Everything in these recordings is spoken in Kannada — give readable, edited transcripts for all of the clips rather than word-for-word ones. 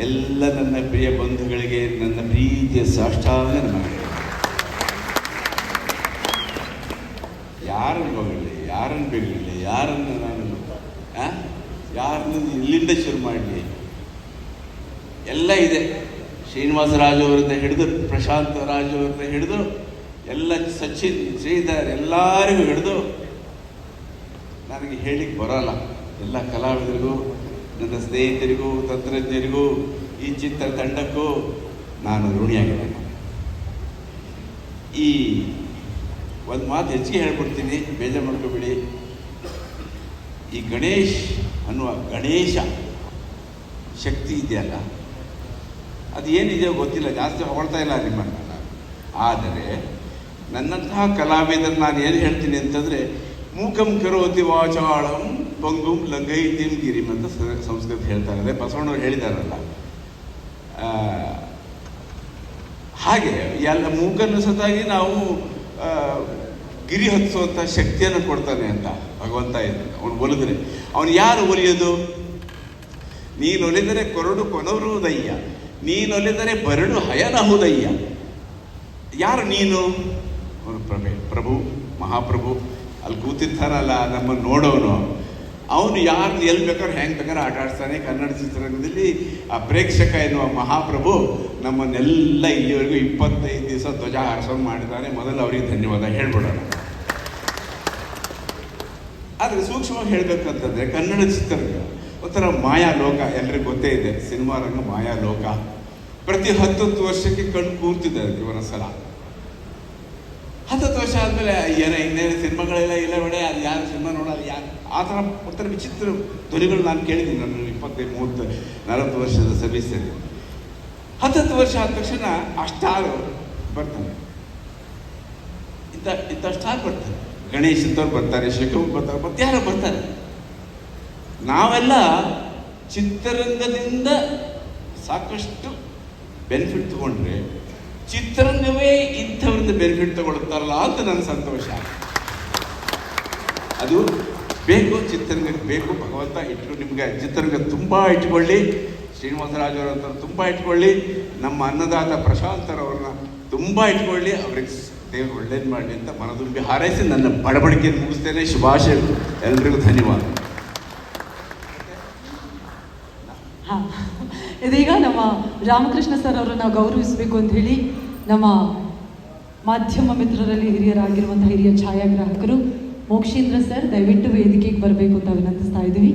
ಎಲ್ಲ ನನ್ನ ಪ್ರಿಯ ಬಂಧುಗಳಿಗೆ ನನ್ನ ಪ್ರೀತಿಯ ಸಾಷ್ಟಾಂಗ ನಮಸ್ಕಾರ. ಯಾರನ್ನು ಹೊಗಳಿ, ಯಾರನ್ನು ಬೆಗಳಿ, ಯಾರನ್ನು ನಾನು ಯಾರನ್ನು ಇಲ್ಲಿಂದ ಶುರು ಮಾಡಲಿ, ಎಲ್ಲ ಇದೆ. ಶ್ರೀನಿವಾಸ ರಾಜು ಅವರಿಂದ ಹಿಡಿದು ಪ್ರಶಾಂತ್ ರಾಜು ಅವರಿಂದ ಹಿಡಿದು ಎಲ್ಲ ಸಚಿನ್ ಶ್ರೀಧರ್ ಎಲ್ಲರಿಗೂ ಹಿಡಿದು ನನಗೆ ಹೇಳಿಕ್ಕೆ ಬರೋಲ್ಲ. ಎಲ್ಲ ಕಲಾವಿದರಿಗೂ, ನನ್ನ ಸ್ನೇಹಿತರಿಗೂ, ತಂತ್ರಜ್ಞರಿಗೂ, ಈ ಚಿತ್ರ ತಂಡಕ್ಕೂ ನಾನು ಋಣಿಯಾಗಿದ್ದೇನೆ. ಈ ಒಂದು ಮಾತು ಹೆಚ್ಚಿಗೆ ಹೇಳ್ಬಿಡ್ತೀನಿ, ಬೇಜಾರು ಮಾಡ್ಕೋಬೇಡಿ. ಈ ಗಣೇಶ್ ಅನ್ನುವ ಗಣೇಶ ಶಕ್ತಿ ಇದೆಯಲ್ಲ, ಅದು ಏನಿದೆಯೋ ಗೊತ್ತಿಲ್ಲ, ಜಾಸ್ತಿ ಹೊಗಳ್ತಾ ಇಲ್ಲ ನಿಮ್ಮನ್ನು. ಆದರೆ ನನ್ನಂತಹ ಕಲಾವಿದರು ನಾನು ಏನು ಹೇಳ್ತೀನಿ ಅಂತಂದರೆ, ಮೂಕಂ ಕರೋತಿ ವಾಚಾಳಂ ಪಂಗುಂ ಲಂಘಯಿತಿಂ ಗಿರಿಂ ಅಂತ ಸಂಸ್ಕೃತ ಹೇಳ್ತಾರೆ. ಅದೇ ಬಸವಣ್ಣವ್ರು ಹೇಳಿದಾರಲ್ಲ, ಹಾಗೆ ಎಲ್ಲ ಮೂಕನ್ನು ಸತಾಗಿ ನಾವು ಗಿರಿ ಹತ್ತಿಸುವಂಥ ಶಕ್ತಿಯನ್ನು ಕೊಡ್ತಾನೆ ಅಂತ ಭಗವಂತ ಇದ್ದಾನೆ. ಅವನು ಒಲಿದ್ರೆ, ಅವನು ಯಾರು ಒಲಿಯೋದು? ನೀನೊಲಿದರೆ ಕೊರಡು ಕೊನರುವುದಯ್ಯ, ನೀನೊಲಿದರೆ ಬರಡು ಹಯನಹುದಯ್ಯ. ಯಾರು ನೀನು? ಅವನು ಪ್ರಭು, ಮಹಾಪ್ರಭು. ಅಲ್ಲಿ ಕೂತಿರ್ತಾನಲ್ಲ ನಮ್ಮನ್ನು ನೋಡೋನು, ಅವನು ಯಾರನ್ನ ಎಲ್ಲಿ ಬೇಕಾದ್ರೆ ಹೆಂಗೆ ಬೇಕಾದ್ರೆ ಆಟ ಆಡಿಸ್ತಾನೆ. ಕನ್ನಡ ಚಿತ್ರರಂಗದಲ್ಲಿ ಆ ಪ್ರೇಕ್ಷಕ ಎನ್ನುವ ಮಹಾಪ್ರಭು ನಮ್ಮನ್ನೆಲ್ಲ ಇಲ್ಲಿವರೆಗೂ 25 ದಿವಸ ಧ್ವಜ ಹಾರಿಸೋದು ಮಾಡಿದ್ದಾನೆ. ಮೊದಲು ಅವರಿಗೆ ಧನ್ಯವಾದ ಹೇಳ್ಬಿಡೋಣ. ಆದರೆ ಸೂಕ್ಷ್ಮವಾಗಿ ಹೇಳಬೇಕಂತಂದರೆ ಕನ್ನಡ ಚಿತ್ರರಂಗ ಒಂಥರ ಮಾಯಾ ಲೋಕ. ಎಲ್ರಿಗೂ ಗೊತ್ತೇ ಇದೆ, ಸಿನಿಮಾ ರಂಗ ಮಾಯಾ ಲೋಕ. ಪ್ರತಿ 10 ವರ್ಷಕ್ಕೆ ಕಣ್ಣು ಕೂರ್ತಿದ್ದಾರೆ ಇವನ ಸಲ. 10 ವರ್ಷ ಆದಮೇಲೆ ಇನ್ನೇನು ಸಿನಿಮಾಗಳೆಲ್ಲ ಇಲ್ಲ ಬೇಡ, ಅದು ಯಾರು ಸಿನಿಮಾ ನೋಡಲ್ಲ, ಯಾರು ಆ ಥರ ಒಂಥರ ವಿಚಿತ್ರ ಧ್ವನಿಗಳು ನಾನು ಕೇಳಿದ್ದೀನಿ. ನಾನು 20, 30, 40 ವರ್ಷದ ಸರ್ವಿಸಲ್ಲಿ 10 ವರ್ಷ ಆದ ತಕ್ಷಣ ಆ ಸ್ಟಾರ್ ಬರ್ತಾನೆ, ಇಂಥ ಸ್ಟಾರ್ ಬರ್ತಾರೆ. ಗಣೇಶ್ ಅಂತವ್ರು ಬರ್ತಾರೆ, ಶಿವಕುಮಾರ್ ಬರ್ತಾರೆ, ಮತ್ತೆ ಯಾರೋ ಬರ್ತಾರೆ. ನಾವೆಲ್ಲ ಚಿತ್ರರಂಗದಿಂದ ಸಾಕಷ್ಟು ಬೆನಿಫಿಟ್ ತಗೊಂಡ್ರೆ ಚಿತ್ರರಂಗವೇ ಇಂಥವ್ರಿಂದ ಬೆನಿಫಿಟ್ ತಗೊಳ್ತಾರಲ್ಲ ಅಂತ ನನ್ನ ಸಂತೋಷ. ಅದು ಬೇಕು, ಚಿತ್ರರಂಗಕ್ಕೆ ಬೇಕು. ಭಗವಂತ ಇಟ್ಟು ನಿಮಗೆ ಚಿತ್ರರಂಗ ತುಂಬ ಇಟ್ಕೊಳ್ಳಿ. ಶ್ರೀನಿವಾಸರಾಜವರಂತ ತುಂಬ ಇಟ್ಕೊಳ್ಳಿ. ನಮ್ಮ ಅನ್ನದಾತ ಪ್ರಶಾಂತರವ್ರನ್ನ ತುಂಬ ಇಟ್ಕೊಳ್ಳಿ. ಅವ್ರಿಗೆ ದೇವರು ಒಳ್ಳೇದು ಮಾಡಲಿ ಅಂತ ಮನದುಂಬಿ ಹಾರೈಸಿ ನನ್ನ ಬಡಬಡಿಕೆಯನ್ನು ಮುಗಿಸ್ತೇನೆ. ಶುಭಾಶಯಗಳು, ಎಲ್ರಿಗೂ ಧನ್ಯವಾದ. ಇದೀಗ ನಮ್ಮ ರಾಮಕೃಷ್ಣ ಸರ್ ಅವರನ್ನು ಗೌರವಿಸಬೇಕು ಅಂತ ಹೇಳಿ ನಮ್ಮ ಮಾಧ್ಯಮ ಮಿತ್ರರಲ್ಲಿ ಹಿರಿಯರಾಗಿರುವಂತಹ ಹಿರಿಯ ಛಾಯಾಗ್ರಾಹಕರು ಮೋಕ್ಷೇಂದ್ರ ಸರ್ ದಯವಿಟ್ಟು ವೇದಿಕೆಗೆ ಬರಬೇಕು ಅಂತ ವಿನಂತಿಸ್ತಾ ಇದ್ದೀವಿ.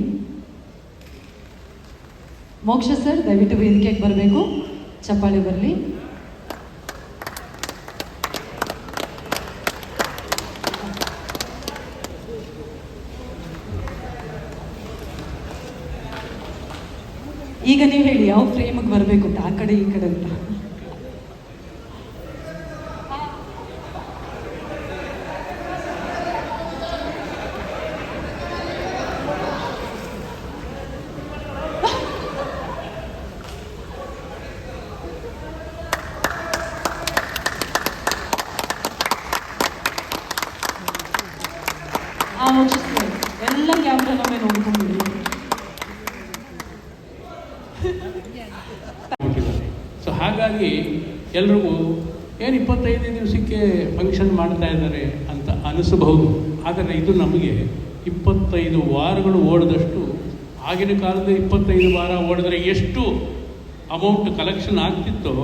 ಮೋಕ್ಷ ಸರ್ ದಯವಿಟ್ಟು ವೇದಿಕೆಗೆ ಬರಬೇಕು, ಚಪ್ಪಾಳೆ ಬರಲಿ. ಈಗ ನೀವು ಹೇಳಿ ಯಾವ ಫ್ರೇಮಿಗೆ ಬರಬೇಕು ಅಂತ, ಆ ಕಡೆ ಈ ಕಡೆ ಅಂತ. ಎಲ್ಲ ಕ್ಯಾಮ್ರಾ ನಮ್ಮೇ ನೋಡ್ಕೊಂಡ್ಬಿಡಿ. ಸೊ ಹಾಗಾಗಿ ಎಲ್ರಿಗೂ ಏನು 25 ದಿವಸಕ್ಕೆ ಫಂಕ್ಷನ್ ಮಾಡ್ತಾ ಇದ್ದಾರೆ ಅಂತ ಅನಿಸಬಹುದು. ಆದರೆ ಇದು ನಮಗೆ 25 ವಾರಗಳು ಓಡಿದಷ್ಟು, ಆಗಿನ ಕಾಲದ 25 ವಾರ ಓಡಿದ್ರೆ ಎಷ್ಟು ಅಮೌಂಟ್ ಕಲೆಕ್ಷನ್ ಆಗ್ತಿತ್ತೋ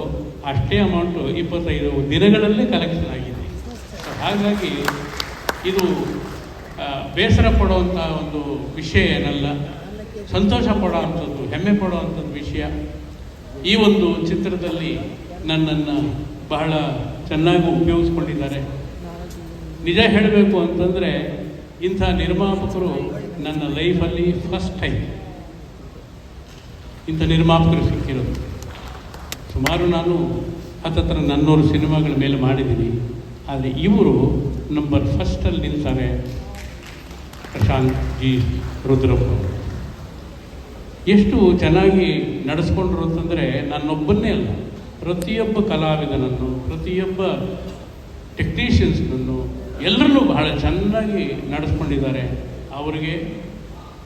ಅಷ್ಟೇ ಅಮೌಂಟು 25 ದಿನಗಳಲ್ಲೇ ಕಲೆಕ್ಷನ್ ಆಗಿದೆ. ಸೊ ಹಾಗಾಗಿ ಇದು ಬೇಸರ ಪಡುವಂಥ ಒಂದು ವಿಷಯ ಏನಲ್ಲ, ಸಂತೋಷ ಪಡೋವಂಥದ್ದು, ಹೆಮ್ಮೆ ಪಡುವಂಥದ್ದು ವಿಷಯ. ಈ ಒಂದು ಚಿತ್ರದಲ್ಲಿ ನನ್ನನ್ನು ಬಹಳ ಚೆನ್ನಾಗಿ ಉಪಯೋಗಿಸ್ಕೊಂಡಿದ್ದಾರೆ. ನಿಜ ಹೇಳಬೇಕು ಅಂತಂದರೆ ಇಂಥ ನಿರ್ಮಾಪಕರು ನನ್ನ ಲೈಫಲ್ಲಿ ಫಸ್ಟ್ ಟೈಮ್ ಇಂಥ ನಿರ್ಮಾಪಕರು ಸಿಕ್ಕಿರೋದು. ಸುಮಾರು ನಾನು 400 ಸಿನಿಮಾಗಳ ಮೇಲೆ ಮಾಡಿದ್ದೀನಿ. ಆದರೆ ಇವರು ನಂಬರ್ ಫಸ್ಟಲ್ಲಿ ನಿಲ್ತಾರೆ. ಪ್ರಶಾಂತ್ ಜಿ ರುದ್ರಪ್ಪ ಎಷ್ಟು ಚೆನ್ನಾಗಿ ನಡೆಸ್ಕೊಂಡ್ರು ಅಂತಂದರೆ, ನನ್ನೊಬ್ಬನ್ನೇ ಅಲ್ಲ, ಪ್ರತಿಯೊಬ್ಬ ಕಲಾವಿದನನ್ನು, ಪ್ರತಿಯೊಬ್ಬ ಟೆಕ್ನಿಷಿಯನ್ಸ್ನನ್ನು ಎಲ್ಲರನ್ನೂ ಬಹಳ ಚೆನ್ನಾಗಿ ನಡೆಸ್ಕೊಂಡಿದ್ದಾರೆ. ಅವರಿಗೆ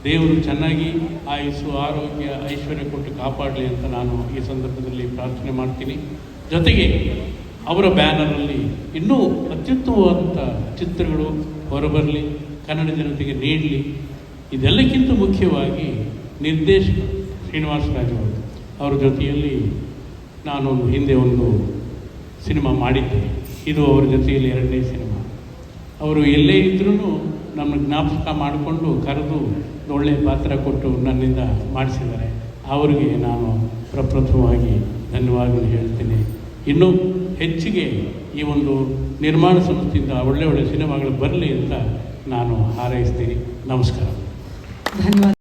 ದೇವರು ಚೆನ್ನಾಗಿ ಆಯುಸ್ಸು ಆರೋಗ್ಯ ಐಶ್ವರ್ಯ ಕೊಟ್ಟು ಕಾಪಾಡಲಿ ಅಂತ ನಾನು ಈ ಸಂದರ್ಭದಲ್ಲಿ ಪ್ರಾರ್ಥನೆ ಮಾಡ್ತೀನಿ. ಜೊತೆಗೆ ಅವರ ಬ್ಯಾನರಲ್ಲಿ ಇನ್ನೂ ಅತ್ಯುತ್ತಮವಾದಂಥ ಚಿತ್ರಗಳು ಹೊರಬರಲಿ, ಕನ್ನಡ ಜನತೆಗೆ ನೀಡಲಿ. ಇದೆಲ್ಲಕ್ಕಿಂತ ಮುಖ್ಯವಾಗಿ ನಿರ್ದೇಶಕ ಶ್ರೀನಿವಾಸ ರಾಜು ಅವರ ಜೊತೆಯಲ್ಲಿ ನಾನೊಂದು ಹಿಂದೆ ಒಂದು ಸಿನಿಮಾ ಮಾಡಿದ್ದೆ. ಇದು ಅವರ ಜೊತೆಯಲ್ಲಿ 2ನೇ ಸಿನಿಮಾ. ಅವರು ಎಲ್ಲೇ ಇದ್ರೂ ನಮ್ಮ ಜ್ಞಾಪಕ ಮಾಡಿಕೊಂಡು ಕರೆದು ಒಳ್ಳೆಯ ಪಾತ್ರ ಕೊಟ್ಟು ನನ್ನಿಂದ ಮಾಡಿಸಿದ್ದಾರೆ. ಅವರಿಗೆ ನಾನು ಪ್ರಪ್ರಥಮವಾಗಿ ಧನ್ಯವಾದಗಳು ಹೇಳ್ತೀನಿ. ಇನ್ನೂ ಹೆಚ್ಚಿಗೆ ಈ ಒಂದು ನಿರ್ಮಾಣ ಸಂಸ್ಥೆಯಿಂದ ಒಳ್ಳೆ ಒಳ್ಳೆ ಸಿನಿಮಾಗಳು ಬರಲಿ ಅಂತ ನಾನು ಹಾರೈಸ್ತೀನಿ. ನಮಸ್ಕಾರ. ಧನ್ಯವಾದ.